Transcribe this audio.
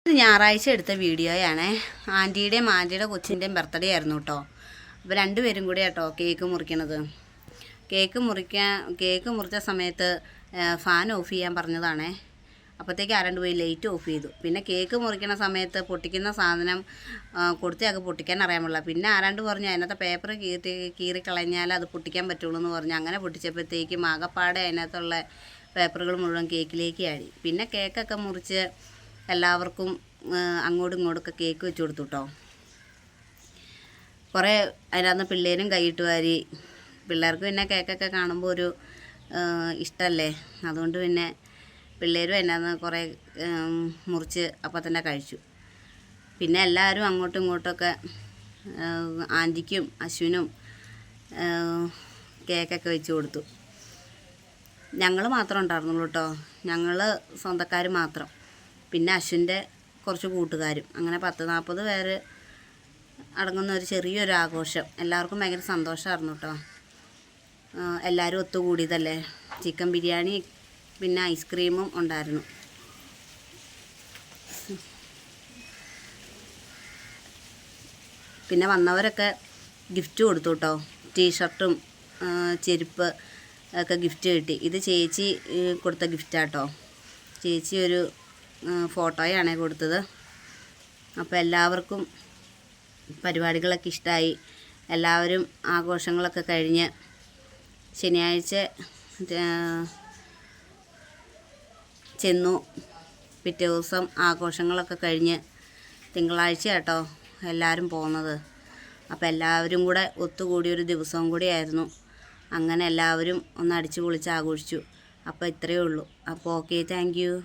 ഇത് ഞായറാഴ്ച എടുത്ത വീഡിയോയാണ്. ആൻറ്റിയുടെയും ആൻറ്റിയുടെ കൊച്ചിൻ്റെയും ബർത്ത്ഡേ ആയിരുന്നു കേട്ടോ. അപ്പോൾ രണ്ടുപേരും കൂടെ കേട്ടോ കേക്ക് മുറിക്കണത്. കേക്ക് മുറിച്ച സമയത്ത് ഫാൻ ഓഫ് ചെയ്യാൻ പറഞ്ഞതാണേ. അപ്പോഴത്തേക്ക് ആരാണ്ട് പോയി ലൈറ്റ് ഓഫ് ചെയ്തു. പിന്നെ കേക്ക് മുറിക്കുന്ന സമയത്ത് പൊട്ടിക്കുന്ന സാധനം കൊടുത്തയാൾക്ക് പൊട്ടിക്കാൻ അറിയാൻ പാടില്ല. പിന്നെ ആരാണ്ട് പറഞ്ഞു അതിനകത്ത് പേപ്പർ കീറിക്കളഞ്ഞാൽ അത് പൊട്ടിക്കാൻ പറ്റുള്ളൂ എന്ന് പറഞ്ഞു. അങ്ങനെ പൊട്ടിച്ചപ്പോഴത്തേക്കും ആകപ്പാടെ അതിനകത്തുള്ള പേപ്പറുകൾ മുഴുവൻ കേക്കിലേക്ക് ആടി. പിന്നെ കേക്കൊക്കെ മുറിച്ച് എല്ലാവർക്കും അങ്ങോട്ടും ഇങ്ങോട്ടൊക്കെ കേക്ക് വെച്ച് കൊടുത്തു കേട്ടോ. കുറേ അതിനകത്ത് പിള്ളേരും കൈയിട്ട് വാരി. പിള്ളേർക്ക് പിന്നെ കേക്കൊക്കെ കാണുമ്പോൾ ഒരു ഇഷ്ടമല്ലേ, അതുകൊണ്ട് പിന്നെ പിള്ളേരും അതിനകത്ത് കുറേ മുറിച്ച് അപ്പം തന്നെ കഴിച്ചു. പിന്നെ എല്ലാവരും അങ്ങോട്ടും ഇങ്ങോട്ടൊക്കെ ആൻറ്റിക്കും അശ്വിനും കേക്കൊക്കെ വെച്ച് കൊടുത്തു. ഞങ്ങൾ മാത്രം ഉണ്ടായിരുന്നുള്ളൂ കേട്ടോ, ഞങ്ങൾ സ്വന്തക്കാർ മാത്രം. പിന്നെ അശ്വിൻ്റെ കുറച്ച് കൂട്ടുകാരും, അങ്ങനെ 10-40 പേര് അടങ്ങുന്ന ഒരു ചെറിയൊരു ആഘോഷം. എല്ലാവർക്കും ഭയങ്കര സന്തോഷമായിരുന്നു കേട്ടോ. എല്ലാവരും ഒത്തുകൂടിയതല്ലേ. ചിക്കൻ ബിരിയാണി പിന്നെ ഐസ്ക്രീമും ഉണ്ടായിരുന്നു. പിന്നെ വന്നവരൊക്കെ ഗിഫ്റ്റ് കൊടുത്തു കേട്ടോ. ടീഷർട്ടും ചെരുപ്പ് ഒക്കെ ഗിഫ്റ്റ് കിട്ടി. ഇത് ചേച്ചി കൊടുത്ത ഗിഫ്റ്റാട്ടോ. ചേച്ചി ഒരു ഫോട്ടോയാണ് കൊടുത്തത്. അപ്പോൾ എല്ലാവർക്കും പരിപാടികളൊക്കെ ഇഷ്ടമായി. എല്ലാവരും ആഘോഷങ്ങളൊക്കെ കഴിഞ്ഞ് ശനിയാഴ്ച ചെന്നു. പിറ്റേ ദിവസം ആഘോഷങ്ങളൊക്കെ കഴിഞ്ഞ് തിങ്കളാഴ്ച കേട്ടോ എല്ലാവരും പോകുന്നത്. അപ്പോൾ എല്ലാവരും കൂടെ ഒത്തുകൂടിയൊരു ദിവസവും കൂടിയായിരുന്നു. അങ്ങനെ എല്ലാവരും ഒന്ന് അടിച്ചു പൊളിച്ച് ആഘോഷിച്ചു. അപ്പോൾ ഇത്രയേ ഉള്ളൂ. അപ്പോൾ ഓക്കെ, താങ്ക് യു.